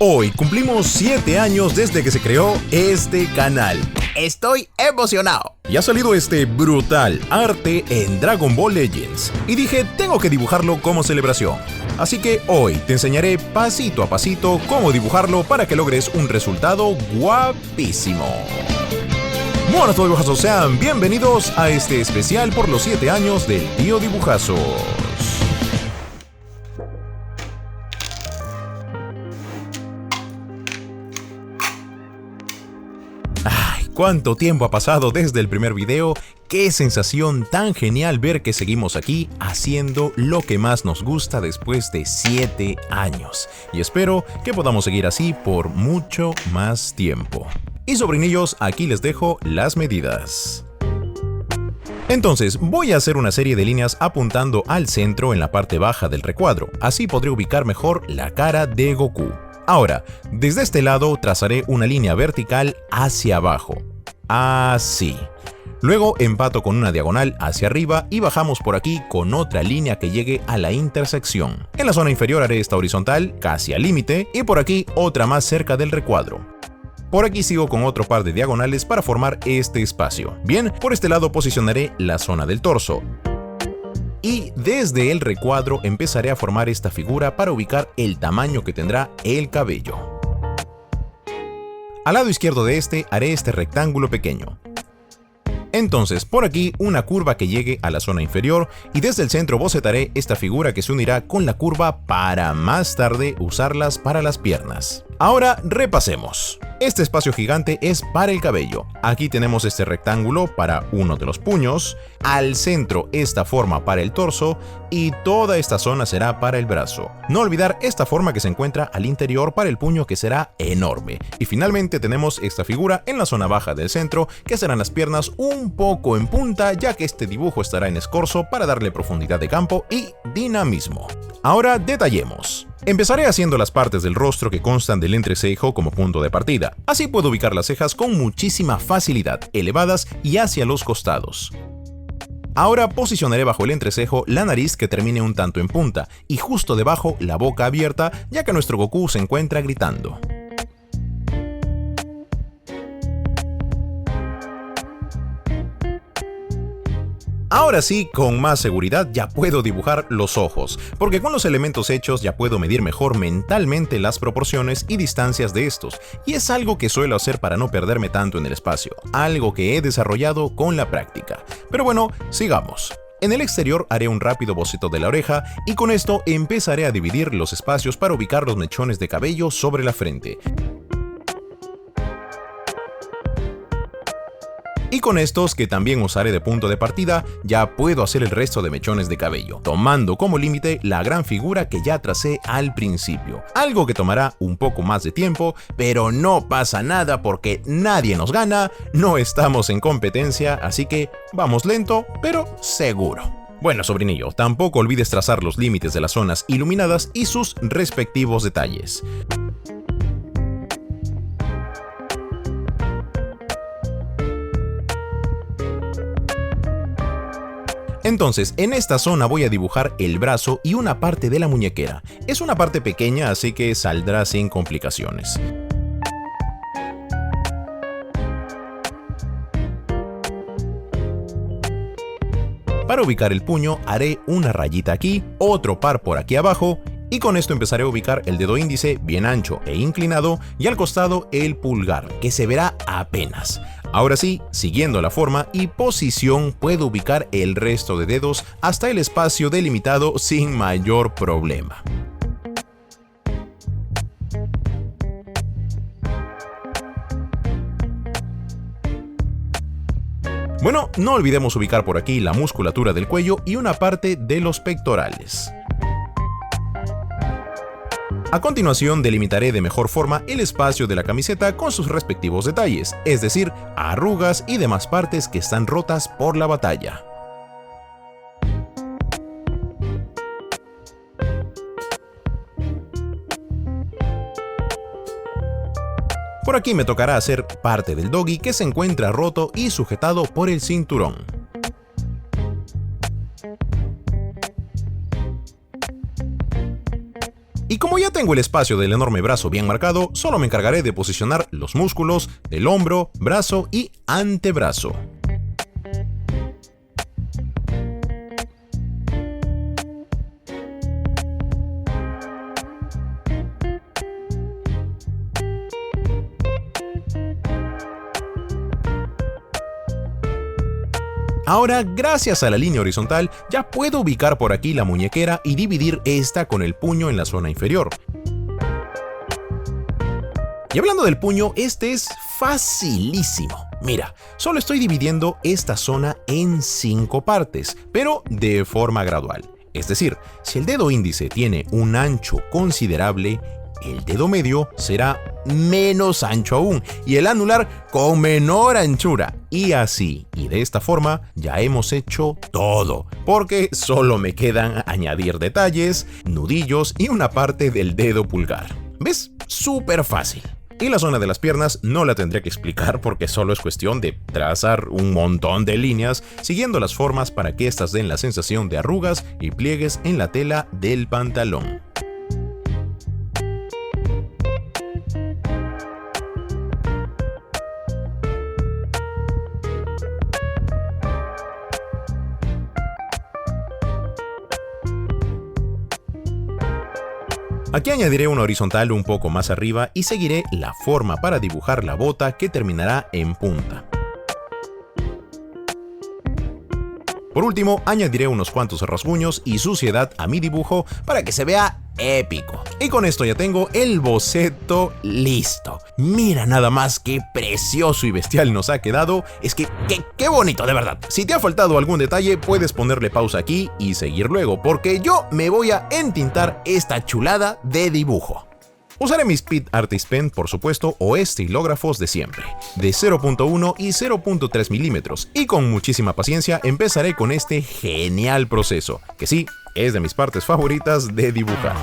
Hoy cumplimos 7 años desde que se creó este canal. Estoy emocionado. Y ha salido este brutal arte en Dragon Ball Legends. Y dije, tengo que dibujarlo como celebración. Así que hoy te enseñaré pasito a pasito cómo dibujarlo para que logres un resultado guapísimo. Buenas todos, dibujazos, sean bienvenidos a este especial por los 7 años del Tío Dibujazos. ¿Cuánto tiempo ha pasado desde el primer video? Qué sensación tan genial ver que seguimos aquí haciendo lo que más nos gusta después de 7 años. Y espero que podamos seguir así por mucho más tiempo. Y sobrinillos, aquí les dejo las medidas. Entonces, voy a hacer una serie de líneas apuntando al centro en la parte baja del recuadro. Así podré ubicar mejor la cara de Goku. Ahora, desde este lado trazaré una línea vertical hacia abajo. Así. Luego empato con una diagonal hacia arriba y bajamos por aquí con otra línea que llegue a la intersección. En la zona inferior haré esta horizontal, casi al límite, y por aquí otra más cerca del recuadro. Por aquí sigo con otro par de diagonales para formar este espacio. Bien, por este lado posicionaré la zona del torso. Y desde el recuadro empezaré a formar esta figura para ubicar el tamaño que tendrá el cabello. Al lado izquierdo de este haré este rectángulo pequeño. Entonces por aquí una curva que llegue a la zona inferior y desde el centro bocetaré esta figura que se unirá con la curva para más tarde usarlas para las piernas. Ahora repasemos. Este espacio gigante es para el cabello. Aquí tenemos este rectángulo para uno de los puños, al centro esta forma para el torso y toda esta zona será para el brazo. No olvidar esta forma que se encuentra al interior para el puño que será enorme. Y finalmente tenemos esta figura en la zona baja del centro que serán las piernas un poco en punta ya que este dibujo estará en escorzo para darle profundidad de campo y dinamismo. Ahora detallemos. Empezaré haciendo las partes del rostro que constan del entrecejo como punto de partida. Así puedo ubicar las cejas con muchísima facilidad, elevadas y hacia los costados. Ahora posicionaré bajo el entrecejo la nariz que termine un tanto en punta y justo debajo la boca abierta ya que nuestro Goku se encuentra gritando. Ahora sí, con más seguridad ya puedo dibujar los ojos, porque con los elementos hechos ya puedo medir mejor mentalmente las proporciones y distancias de estos, y es algo que suelo hacer para no perderme tanto en el espacio, algo que he desarrollado con la práctica. Pero bueno, sigamos. En el exterior haré un rápido boceto de la oreja y con esto empezaré a dividir los espacios para ubicar los mechones de cabello sobre la frente. Y con estos, que también usaré de punto de partida, ya puedo hacer el resto de mechones de cabello, tomando como límite la gran figura que ya tracé al principio. Algo que tomará un poco más de tiempo, pero no pasa nada porque nadie nos gana, no estamos en competencia, así que vamos lento, pero seguro. Bueno, sobrinillo, tampoco olvides trazar los límites de las zonas iluminadas y sus respectivos detalles. Entonces, en esta zona voy a dibujar el brazo y una parte de la muñequera. Es una parte pequeña, así que saldrá sin complicaciones. Para ubicar el puño, haré una rayita aquí, otro par por aquí abajo, y con esto empezaré a ubicar el dedo índice bien ancho e inclinado y al costado el pulgar, que se verá apenas. Ahora sí, siguiendo la forma y posición, puedo ubicar el resto de dedos hasta el espacio delimitado sin mayor problema. Bueno, no olvidemos ubicar por aquí la musculatura del cuello y una parte de los pectorales. A continuación delimitaré de mejor forma el espacio de la camiseta con sus respectivos detalles, es decir, arrugas y demás partes que están rotas por la batalla. Por aquí me tocará hacer parte del doggy que se encuentra roto y sujetado por el cinturón. Y como ya tengo el espacio del enorme brazo bien marcado, solo me encargaré de posicionar los músculos del hombro, brazo y antebrazo. Ahora, gracias a la línea horizontal, ya puedo ubicar por aquí la muñequera y dividir esta con el puño en la zona inferior. Y hablando del puño, este es facilísimo. Mira, solo estoy dividiendo esta zona en 5 partes, pero de forma gradual. Es decir, si el dedo índice tiene un ancho considerable, el dedo medio será menos ancho aún y el anular con menor anchura. Y así, y de esta forma, ya hemos hecho todo, porque solo me quedan añadir detalles, nudillos y una parte del dedo pulgar. ¿Ves? Súper fácil. Y la zona de las piernas no la tendré que explicar porque solo es cuestión de trazar un montón de líneas siguiendo las formas para que éstas den la sensación de arrugas y pliegues en la tela del pantalón. Aquí añadiré una horizontal un poco más arriba y seguiré la forma para dibujar la bota que terminará en punta. Por último, añadiré unos cuantos rasguños y suciedad a mi dibujo para que se vea épico. Y con esto ya tengo el boceto listo. Mira nada más qué precioso y bestial nos ha quedado. Es que, qué bonito, de verdad. Si te ha faltado algún detalle, puedes ponerle pausa aquí y seguir luego, porque yo me voy a entintar esta chulada de dibujo. Usaré mis Pitt Artist Pen, por supuesto, o estilógrafos de siempre, de 0.1 y 0.3 milímetros, y con muchísima paciencia empezaré con este genial proceso, que sí, es de mis partes favoritas de dibujar.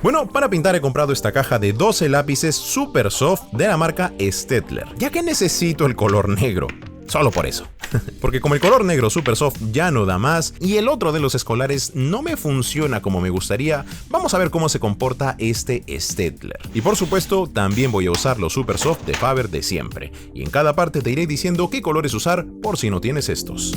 Bueno, para pintar he comprado esta caja de 12 lápices Super Soft de la marca Staedtler, ya que necesito el color negro. Solo por eso. Porque como el color negro Super Soft ya no da más y el otro de los escolares no me funciona como me gustaría, vamos a ver cómo se comporta este Staedtler. Y por supuesto, también voy a usar los Super Soft de Faber de siempre. Y en cada parte te iré diciendo qué colores usar por si no tienes estos.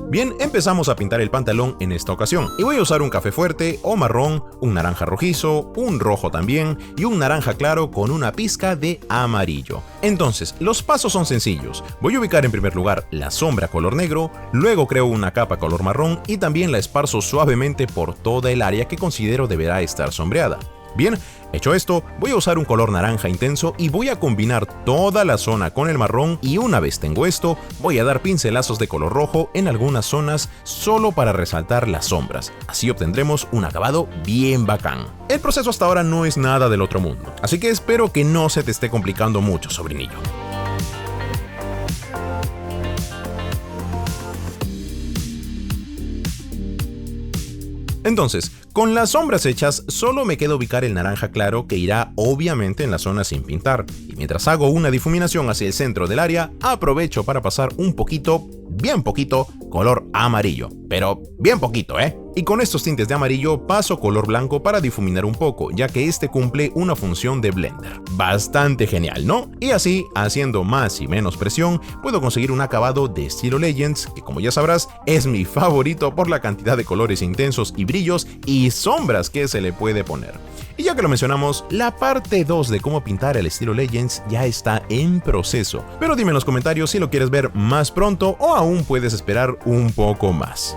Bien, empezamos a pintar el pantalón en esta ocasión y voy a usar un café fuerte o marrón, un naranja rojizo, un rojo también y un naranja claro con una pizca de amarillo. Entonces, los pasos son sencillos. Voy a ubicar en primer lugar la sombra color negro, luego creo una capa color marrón y también la esparzo suavemente por toda el área que considero deberá estar sombreada. Bien, hecho esto, voy a usar un color naranja intenso y voy a combinar toda la zona con el marrón y una vez tengo esto, voy a dar pincelazos de color rojo en algunas zonas solo para resaltar las sombras. Así obtendremos un acabado bien bacán. El proceso hasta ahora no es nada del otro mundo, así que espero que no se te esté complicando mucho, sobrinillo. Entonces, con las sombras hechas, solo me queda ubicar el naranja claro que irá obviamente en la zona sin pintar. Y mientras hago una difuminación hacia el centro del área, aprovecho para pasar un poquito, bien poquito, color amarillo. Pero bien poquito, Y con estos tintes de amarillo paso color blanco para difuminar un poco, ya que este cumple una función de blender. Bastante genial, ¿no? Y así, haciendo más y menos presión, puedo conseguir un acabado de estilo Legends, que como ya sabrás, es mi favorito por la cantidad de colores intensos y brillos y sombras que se le puede poner. Y ya que lo mencionamos, la parte 2 de cómo pintar el estilo Legends ya está en proceso. Pero dime en los comentarios si lo quieres ver más pronto o aún puedes esperar un poco más.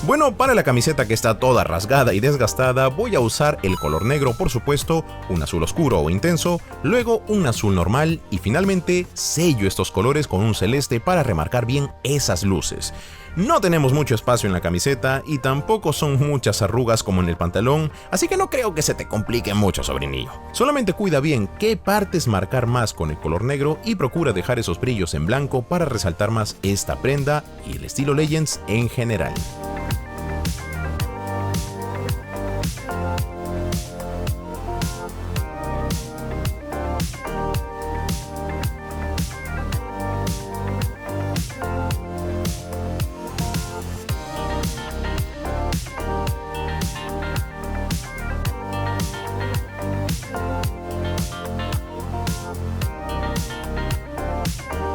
Bueno, para la camiseta que está toda rasgada y desgastada, voy a usar el color negro, por supuesto, un azul oscuro o intenso, luego un azul normal y finalmente sello estos colores con un celeste para remarcar bien esas luces. No tenemos mucho espacio en la camiseta y tampoco son muchas arrugas como en el pantalón, así que no creo que se te complique mucho, sobrinillo. Solamente cuida bien qué partes marcar más con el color negro y procura dejar esos brillos en blanco para resaltar más esta prenda y el estilo Legends en general.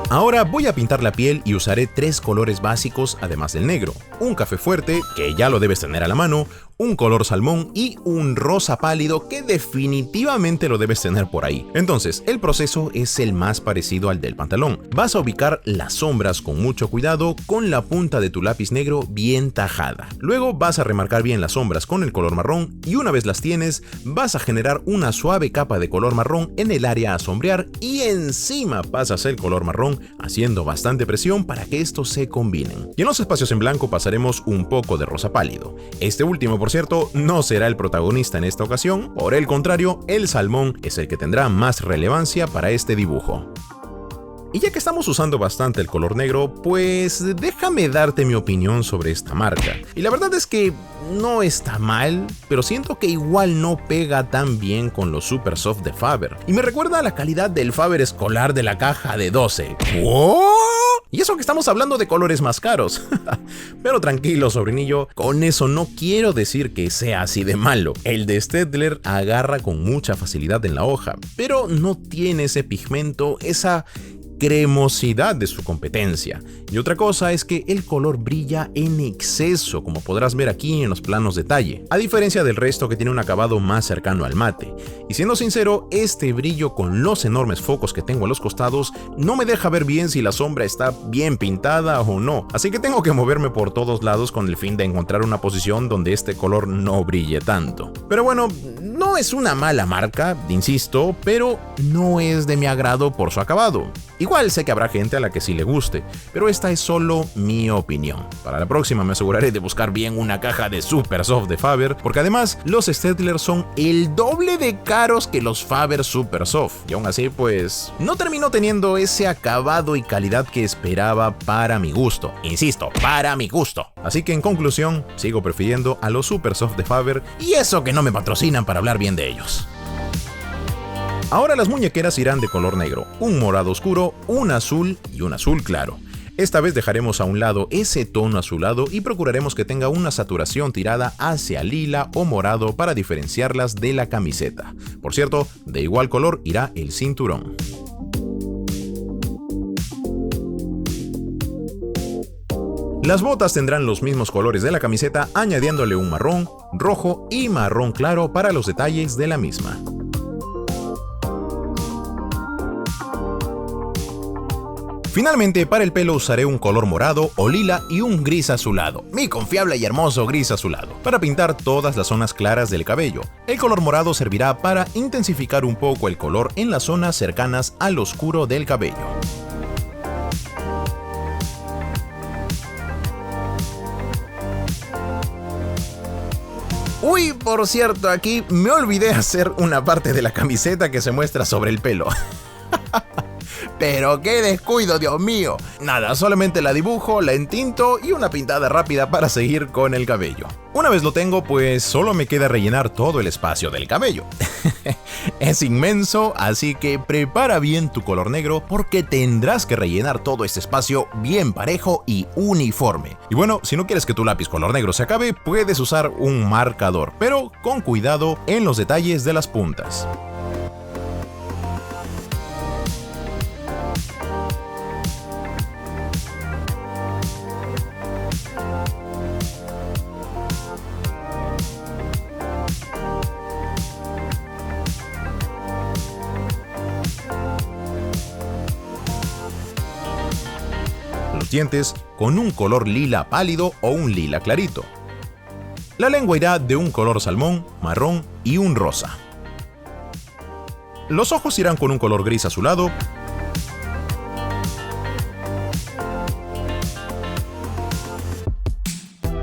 Ahora voy a pintar la piel y usaré 3 colores básicos además del negro. Un café fuerte, que ya lo debes tener a la mano, un color salmón y un rosa pálido que definitivamente lo debes tener por ahí. Entonces, el proceso es el más parecido al del pantalón. Vas a ubicar las sombras con mucho cuidado con la punta de tu lápiz negro bien tajada. Luego vas a remarcar bien las sombras con el color marrón y una vez las tienes, vas a generar una suave capa de color marrón en el área a sombrear y encima pasas el color marrón haciendo bastante presión para que estos se combinen. Y en los espacios en blanco pasaremos un poco de rosa pálido. Este último, por cierto, no será el protagonista en esta ocasión, por el contrario, el salmón es el que tendrá más relevancia para este dibujo. Y ya que estamos usando bastante el color negro, pues déjame darte mi opinión sobre esta marca. Y la verdad es que no está mal, pero siento que igual no pega tan bien con los Super Soft de Faber. Y me recuerda a la calidad del Faber escolar de la caja de 12. ¿What? Y eso que estamos hablando de colores más caros. Pero tranquilo, sobrinillo, con eso no quiero decir que sea así de malo. El de Staedtler agarra con mucha facilidad en la hoja, pero no tiene ese pigmento, esa cremosidad de su competencia. Y otra cosa es que el color brilla en exceso, como podrás ver aquí en los planos detalle, a diferencia del resto que tiene un acabado más cercano al mate. Y siendo sincero, este brillo con los enormes focos que tengo a los costados no me deja ver bien si la sombra está bien pintada o no, así que tengo que moverme por todos lados con el fin de encontrar una posición donde este color no brille tanto. Pero bueno, no es una mala marca, insisto, pero no es de mi agrado por su acabado. Igual sé que habrá gente a la que sí le guste, pero esta es solo mi opinión. Para la próxima me aseguraré de buscar bien una caja de Super Soft de Faber, porque además los Staedtler son el doble de caros que los Faber Super Soft, y aún así pues no terminó teniendo ese acabado y calidad que esperaba para mi gusto. Insisto, para mi gusto. Así que en conclusión, sigo prefiriendo a los Super Soft de Faber, y eso que no me patrocinan para hablar bien de ellos. Ahora las muñequeras irán de color negro, un morado oscuro, un azul y un azul claro. Esta vez dejaremos a un lado ese tono azulado y procuraremos que tenga una saturación tirada hacia lila o morado para diferenciarlas de la camiseta. Por cierto, de igual color irá el cinturón. Las botas tendrán los mismos colores de la camiseta, añadiéndole un marrón, rojo y marrón claro para los detalles de la misma. Finalmente, para el pelo usaré un color morado o lila y un gris azulado, mi confiable y hermoso gris azulado, para pintar todas las zonas claras del cabello. El color morado servirá para intensificar un poco el color en las zonas cercanas al oscuro del cabello. Uy, por cierto, aquí me olvidé hacer una parte de la camiseta que se muestra sobre el pelo. Pero qué descuido, Dios mío. Nada, solamente la dibujo, la entinto y una pintada rápida para seguir con el cabello. Una vez lo tengo, pues solo me queda rellenar todo el espacio del cabello. Es inmenso, así que prepara bien tu color negro porque tendrás que rellenar todo este espacio bien parejo y uniforme. Y bueno, si no quieres que tu lápiz color negro se acabe, puedes usar un marcador, pero con cuidado en los detalles de las puntas. Los dientes con un color lila pálido o un lila clarito. La lengua irá de un color salmón, marrón y un rosa. Los ojos irán con un color gris azulado.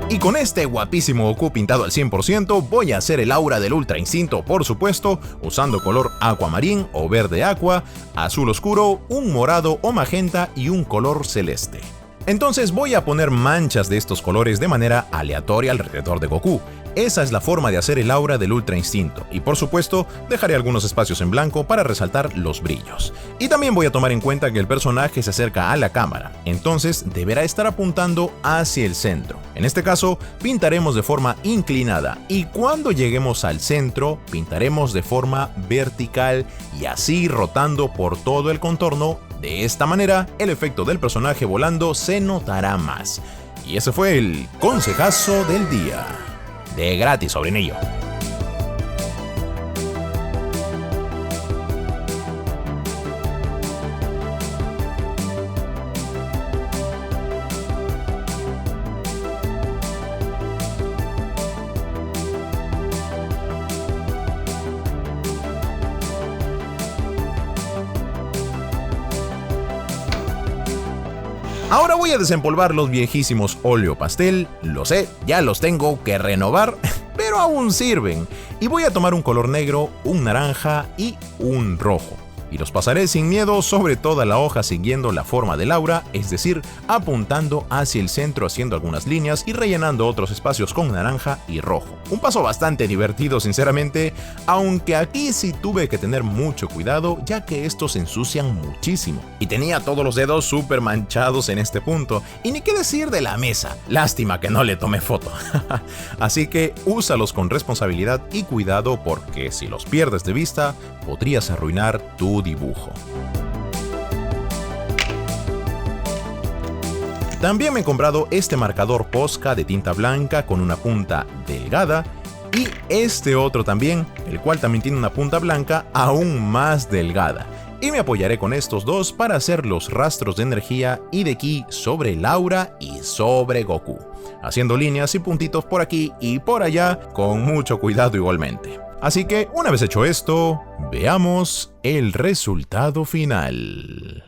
Y con este guapísimo Goku pintado al 100% voy a hacer el aura del Ultra Instinto, por supuesto, usando color aquamarín o verde aqua, azul oscuro, un morado o magenta y un color celeste. Entonces voy a poner manchas de estos colores de manera aleatoria alrededor de Goku. Esa es la forma de hacer el aura del Ultra Instinto, y por supuesto dejaré algunos espacios en blanco para resaltar los brillos. Y también voy a tomar en cuenta que el personaje se acerca a la cámara, entonces deberá estar apuntando hacia el centro. En este caso pintaremos de forma inclinada y cuando lleguemos al centro pintaremos de forma vertical y así rotando por todo el contorno. De esta manera el efecto del personaje volando se notará más. Y ese fue el consejazo del día. De gratis, sobrinillo. Ahora voy a desempolvar los viejísimos óleo pastel, lo sé, ya los tengo que renovar, pero aún sirven. Y voy a tomar un color negro, un naranja y un rojo. Y los pasaré sin miedo sobre toda la hoja siguiendo la forma del aura, es decir, apuntando hacia el centro haciendo algunas líneas y rellenando otros espacios con naranja y rojo. Un paso bastante divertido sinceramente, aunque aquí sí tuve que tener mucho cuidado ya que estos se ensucian muchísimo. Y tenía todos los dedos súper manchados en este punto, y ni qué decir de la mesa, lástima que no le tomé foto. Así que úsalos con responsabilidad y cuidado porque si los pierdes de vista, podrías arruinar tu dibujo. También me he comprado este marcador Posca de tinta blanca con una punta delgada y este otro también, el cual también tiene una punta blanca aún más delgada. Y me apoyaré con estos dos para hacer los rastros de energía y de ki sobre el aura y sobre Goku, haciendo líneas y puntitos por aquí y por allá con mucho cuidado igualmente. Así que una vez hecho esto, veamos el resultado final.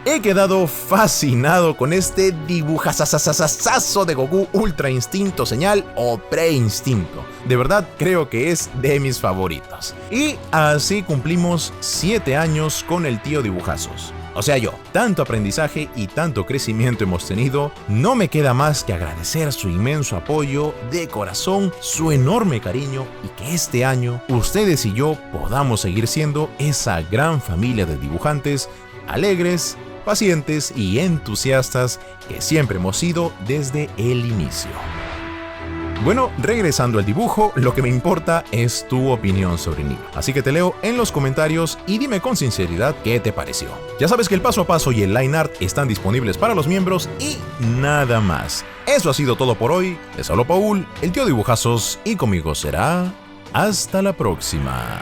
He quedado fascinado con este dibujazazazazazo de Goku Ultra Instinto Señal o Pre-Instinto. De verdad creo que es de mis favoritos. Y así cumplimos 7 años con el tío Dibujazos. O sea yo, tanto aprendizaje y tanto crecimiento hemos tenido, no me queda más que agradecer su inmenso apoyo, de corazón, su enorme cariño y que este año ustedes y yo podamos seguir siendo esa gran familia de dibujantes alegres, pacientes y entusiastas que siempre hemos sido desde el inicio. Bueno, regresando al dibujo, lo que me importa es tu opinión sobre mí. Así que te leo en los comentarios y dime con sinceridad qué te pareció. Ya sabes que el paso a paso y el line art están disponibles para los miembros y nada más. Eso ha sido todo por hoy. Les habló Paul, el tío Dibujazos, y conmigo será hasta la próxima.